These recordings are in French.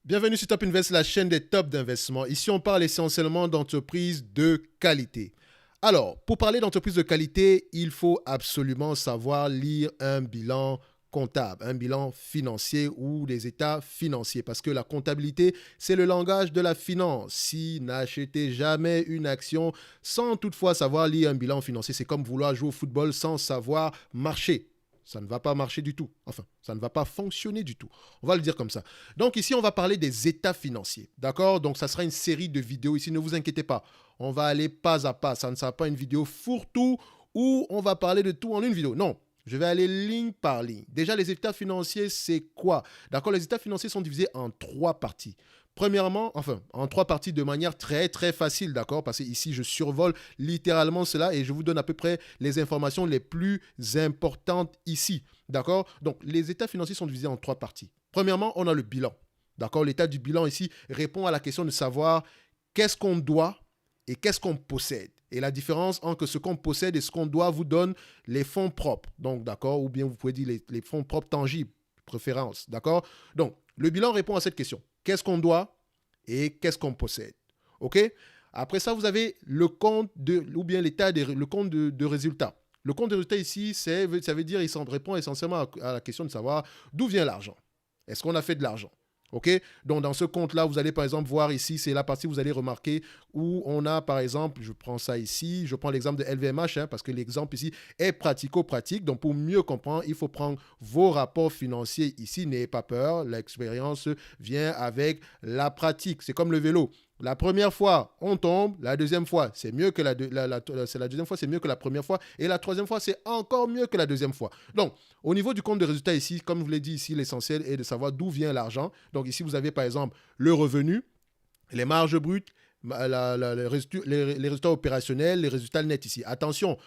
Bienvenue sur Top Invest, la chaîne des tops d'investissement. Ici, on parle essentiellement d'entreprises de qualité. Alors, pour parler d'entreprises de qualité, il faut absolument savoir lire un bilan comptable, un bilan financier ou des états financiers. Parce que la comptabilité, c'est le langage de la finance. Si n'achetez jamais une action sans toutefois savoir lire un bilan financier, c'est comme vouloir jouer au football sans savoir marcher. Ça ne va pas marcher du tout. Enfin, ça ne va pas fonctionner du tout. On va le dire comme ça. Donc ici, on va parler des états financiers. D'accord? Donc ça sera une série de vidéos ici. Ne vous inquiétez pas. On va aller pas à pas. Ça ne sera pas une vidéo fourre-tout où on va parler de tout en une vidéo. Non. Je vais aller ligne par ligne. Déjà, les états financiers, c'est quoi? D'accord? Les états financiers sont divisés en trois parties. Premièrement, enfin, en trois parties de manière très très facile, d'accord? Parce que ici, je survole littéralement cela et je vous donne à peu près les informations les plus importantes ici, d'accord? Donc, les états financiers sont divisés en trois parties. Premièrement, on a le bilan, d'accord? L'état du bilan ici répond à la question de savoir qu'est-ce qu'on doit et qu'est-ce qu'on possède. Et la différence entre ce qu'on possède et ce qu'on doit vous donne les fonds propres, donc d'accord? Ou bien vous pouvez dire les fonds propres tangibles, préférence, d'accord? Donc, le bilan répond à cette question. Qu'est-ce qu'on doit et qu'est-ce qu'on possède. OK? Après ça, vous avez le compte de, ou bien le compte de résultat. Le compte de résultat ici, ça veut dire, il répond essentiellement à la question de savoir d'où vient l'argent. Est-ce qu'on a fait de l'argent? OK? Donc, dans ce compte-là, vous allez par exemple voir ici, c'est la partie où vous allez remarquer où on a par exemple, je prends ça ici, je prends l'exemple de LVMH, parce que l'exemple ici est pratico-pratique. Donc, pour mieux comprendre, il faut prendre vos rapports financiers ici. N'ayez pas peur, l'expérience vient avec la pratique. C'est comme le vélo. La première fois, on tombe. La deuxième fois, c'est mieux que la deuxième fois, c'est mieux que la première fois. Et la troisième fois, c'est encore mieux que la deuxième fois. Donc, au niveau du compte de résultat ici, comme je vous l'ai dit ici, l'essentiel est de savoir d'où vient l'argent. Donc, ici, vous avez par exemple le revenu, les marges brutes, les résultats opérationnels, les résultats nets ici. Attention,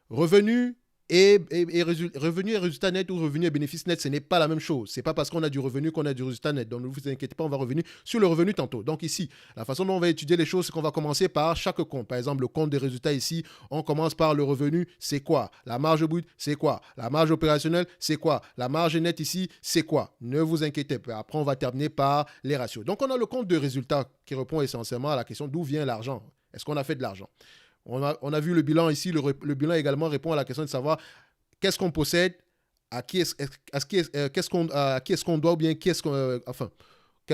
revenu revenu et résultat net ou revenu et bénéfice net, ce n'est pas la même chose. Ce n'est pas parce qu'on a du revenu qu'on a du résultat net. Donc ne vous inquiétez pas, on va revenir sur le revenu tantôt. Donc ici, la façon dont on va étudier les choses, c'est qu'on va commencer par chaque compte. Par exemple, le compte des résultats ici, on commence par le revenu, c'est quoi? La marge brute, c'est quoi? La marge opérationnelle, c'est quoi? La marge nette ici, c'est quoi? Ne vous inquiétez pas. Après, on va terminer par les ratios. Donc on a le compte de résultats qui répond essentiellement à la question d'où vient l'argent. Est-ce qu'on a fait de l'argent? On a vu le bilan ici. Le bilan également répond à la question de savoir qu'est-ce qu'on possède, à qui est-ce qu'on doit ou bien qu'est-ce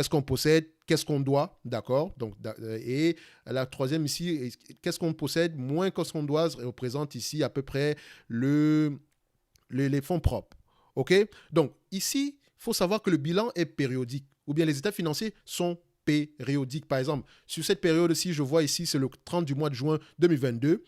qu'on possède, qu'est-ce qu'on doit, d'accord? Donc, et la troisième ici, qu'est-ce qu'on possède moins qu'est-ce qu'on doit, représente ici à peu près les fonds propres. OK? Donc, ici, il faut savoir que le bilan est périodique, ou bien les états financiers sont périodiques. Par exemple, sur cette période-ci, je vois ici, c'est le 30 du mois de juin 2022,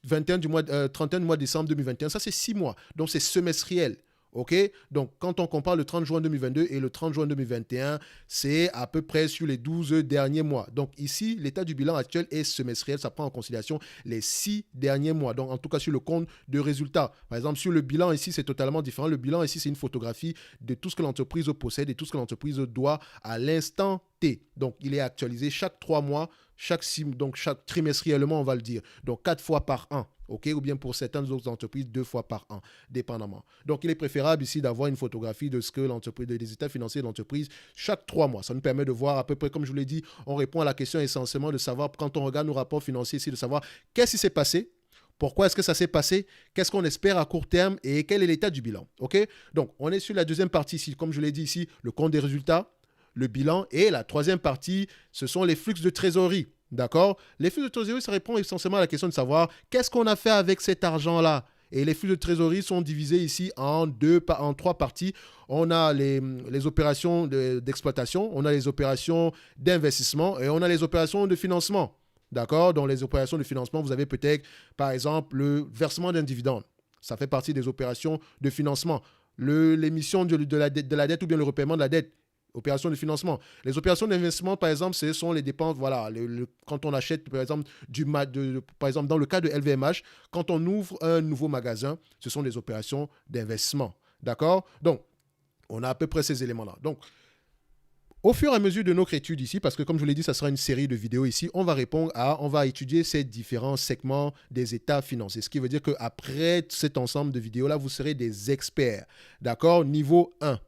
31 du mois de décembre 2021. Ça, c'est 6 mois. Donc, c'est semestriel. OK? Donc, quand on compare le 30 juin 2022 et le 30 juin 2021, c'est à peu près sur les 12 derniers mois. Donc, ici, l'état du bilan actuel est semestriel. Ça prend en considération les 6 derniers mois. Donc, en tout cas, sur le compte de résultats. Par exemple, sur le bilan ici, c'est totalement différent. Le bilan ici, c'est une photographie de tout ce que l'entreprise possède et tout ce que l'entreprise doit à l'instant T. Donc, il est actualisé chaque 3 mois, donc chaque trimestriellement, on va le dire. Donc, 4 fois par an. OK? Ou bien pour certaines autres entreprises, 2 fois par an, dépendamment. Donc, il est préférable ici d'avoir une photographie de ce que l'entreprise, des états financiers de l'entreprise chaque 3 mois. Ça nous permet de voir à peu près, comme je vous l'ai dit, on répond à la question essentiellement de savoir, quand on regarde nos rapports financiers ici, de savoir qu'est-ce qui s'est passé, pourquoi est-ce que ça s'est passé, qu'est-ce qu'on espère à court terme et quel est l'état du bilan. OK? Donc, on est sur la deuxième partie ici, comme je l'ai dit ici, le compte des résultats, le bilan, et la troisième partie, ce sont les flux de trésorerie. D'accord? Les flux de trésorerie, ça répond essentiellement à la question de savoir qu'est-ce qu'on a fait avec cet argent-là. Et les flux de trésorerie sont divisés ici en trois parties. On a les opérations d'exploitation, on a les opérations d'investissement et on a les opérations de financement. D'accord? Dans les opérations de financement, vous avez peut-être, par exemple, le versement d'un dividende. Ça fait partie des opérations de financement. L'émission de la dette ou bien le repaiement de la dette. Opérations de financement. Les opérations d'investissement, par exemple, ce sont les dépenses, voilà, quand on achète, par exemple, par exemple, dans le cas de LVMH, quand on ouvre un nouveau magasin, ce sont des opérations d'investissement. D'accord? Donc, on a à peu près ces éléments-là. Donc, au fur et à mesure de notre étude ici, parce que comme je vous l'ai dit, ça sera une série de vidéos ici, on va étudier ces différents segments des états financiers. Ce qui veut dire qu'après cet ensemble de vidéos-là, vous serez des experts. D'accord? Niveau 1.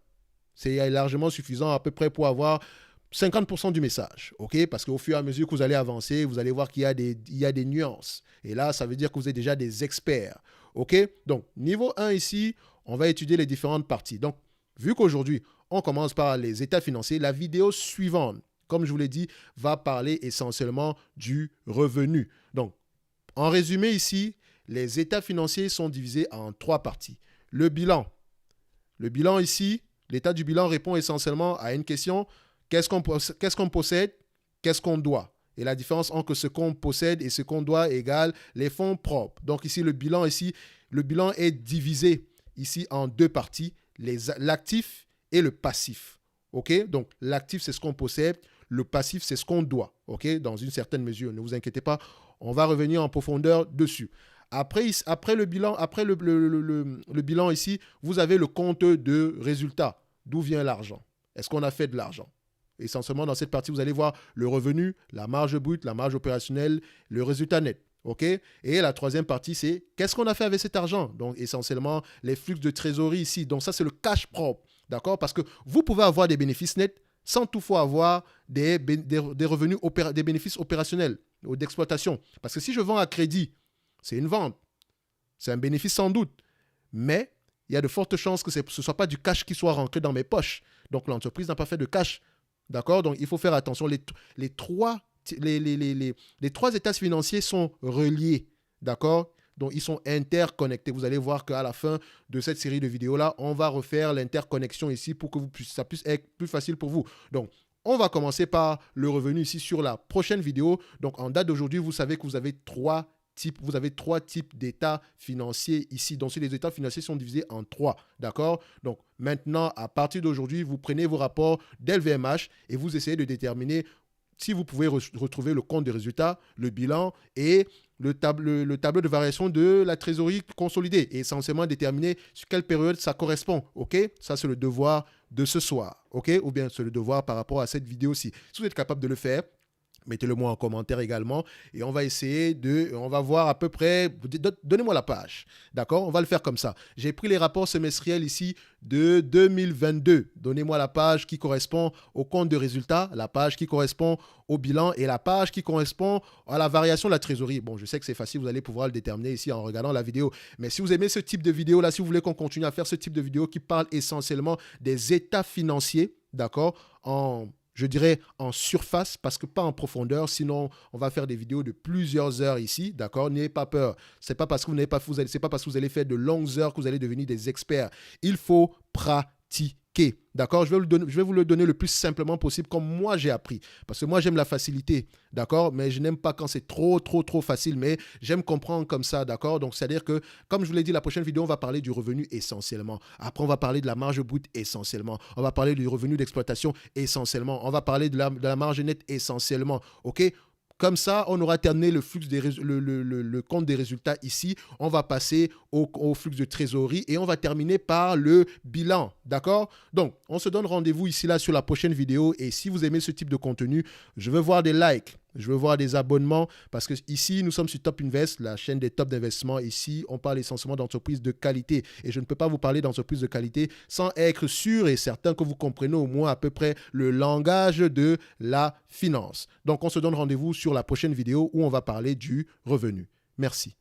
C'est largement suffisant à peu près pour avoir 50% du message, ok? Parce qu'au fur et à mesure que vous allez avancer, vous allez voir qu'il y a des nuances. Et là, ça veut dire que vous êtes déjà des experts, ok? Donc, niveau 1 ici, on va étudier les différentes parties. Donc, vu qu'aujourd'hui, on commence par les états financiers, la vidéo suivante, comme je vous l'ai dit, va parler essentiellement du revenu. Donc, en résumé ici, les états financiers sont divisés en 3 parties. Le bilan. Le bilan ici, l'état du bilan répond essentiellement à une question: qu'est-ce qu'on possède, qu'est-ce qu'on doit? Et la différence entre ce qu'on possède et ce qu'on doit égale les fonds propres. Donc ici, le bilan est divisé ici en 2 parties, l'actif et le passif. Ok? Donc l'actif, c'est ce qu'on possède, le passif, c'est ce qu'on doit. Ok? Dans une certaine mesure, ne vous inquiétez pas, on va revenir en profondeur dessus. Après le bilan ici, vous avez le compte de résultat. D'où vient l'argent? Est-ce qu'on a fait de l'argent? Essentiellement, dans cette partie, vous allez voir le revenu, la marge brute, la marge opérationnelle, le résultat net. OK? Et la troisième partie, c'est qu'est-ce qu'on a fait avec cet argent? Donc, essentiellement, les flux de trésorerie ici. Donc, ça, c'est le cash propre. D'accord? Parce que vous pouvez avoir des bénéfices nets sans toutefois avoir des revenus, des bénéfices opérationnels ou d'exploitation. Parce que si je vends à crédit, c'est une vente. C'est un bénéfice sans doute. Mais il y a de fortes chances que ce ne soit pas du cash qui soit rentré dans mes poches. Donc, l'entreprise n'a pas fait de cash. D'accord? Donc, il faut faire attention. Les trois états financiers sont reliés. D'accord? Donc, ils sont interconnectés. Vous allez voir qu'à la fin de cette série de vidéos-là, on va refaire l'interconnexion ici pour que ça puisse être plus facile pour vous. Donc, on va commencer par le revenu ici sur la prochaine vidéo. Donc, en date d'aujourd'hui, vous savez que vous avez trois types d'états financiers ici. Donc, les états financiers sont divisés en 3. D'accord? Donc, maintenant, à partir d'aujourd'hui, vous prenez vos rapports d'LVMH et vous essayez de déterminer si vous pouvez retrouver le compte de résultats, le bilan et le tableau de variation de la trésorerie consolidée et essentiellement déterminer sur quelle période ça correspond. OK? Ça, c'est le devoir de ce soir. OK? Ou bien c'est le devoir par rapport à cette vidéo-ci. Si vous êtes capable de le faire, mettez-le moi en commentaire également et on va essayer on va voir à peu près, donnez-moi la page, d'accord? On va le faire comme ça. J'ai pris les rapports semestriels ici de 2022. Donnez-moi la page qui correspond au compte de résultats, la page qui correspond au bilan et la page qui correspond à la variation de la trésorerie. Bon, je sais que c'est facile, vous allez pouvoir le déterminer ici en regardant la vidéo. Mais si vous aimez ce type de vidéo là, si vous voulez qu'on continue à faire ce type de vidéo qui parle essentiellement des états financiers, d'accord, je dirais en surface, parce que pas en profondeur, sinon on va faire des vidéos de plusieurs heures ici, d'accord? N'ayez pas peur. C'est pas parce que c'est pas parce que vous allez faire de longues heures que vous allez devenir des experts. Il faut pratiquer, d'accord? Je vais vous le donner le plus simplement possible, comme moi j'ai appris, parce que moi j'aime la facilité, d'accord? Mais je n'aime pas quand c'est trop facile, mais j'aime comprendre comme ça, d'accord? Donc c'est-à-dire que, comme je vous l'ai dit, la prochaine vidéo, on va parler du revenu essentiellement. Après, on va parler de la marge brute essentiellement. On va parler du revenu d'exploitation essentiellement. On va parler de la marge nette essentiellement, ok? Comme ça, on aura terminé le compte des résultats ici. On va passer au flux de trésorerie et on va terminer par le bilan. D'accord? Donc, on se donne rendez-vous ici là sur la prochaine vidéo. Et si vous aimez ce type de contenu, je veux voir des likes. Je veux voir des abonnements parce que ici, nous sommes sur Top Invest, la chaîne des tops d'investissement. Ici, on parle essentiellement d'entreprises de qualité. Et je ne peux pas vous parler d'entreprises de qualité sans être sûr et certain que vous comprenez au moins à peu près le langage de la finance. Donc, on se donne rendez-vous sur la prochaine vidéo où on va parler du revenu. Merci.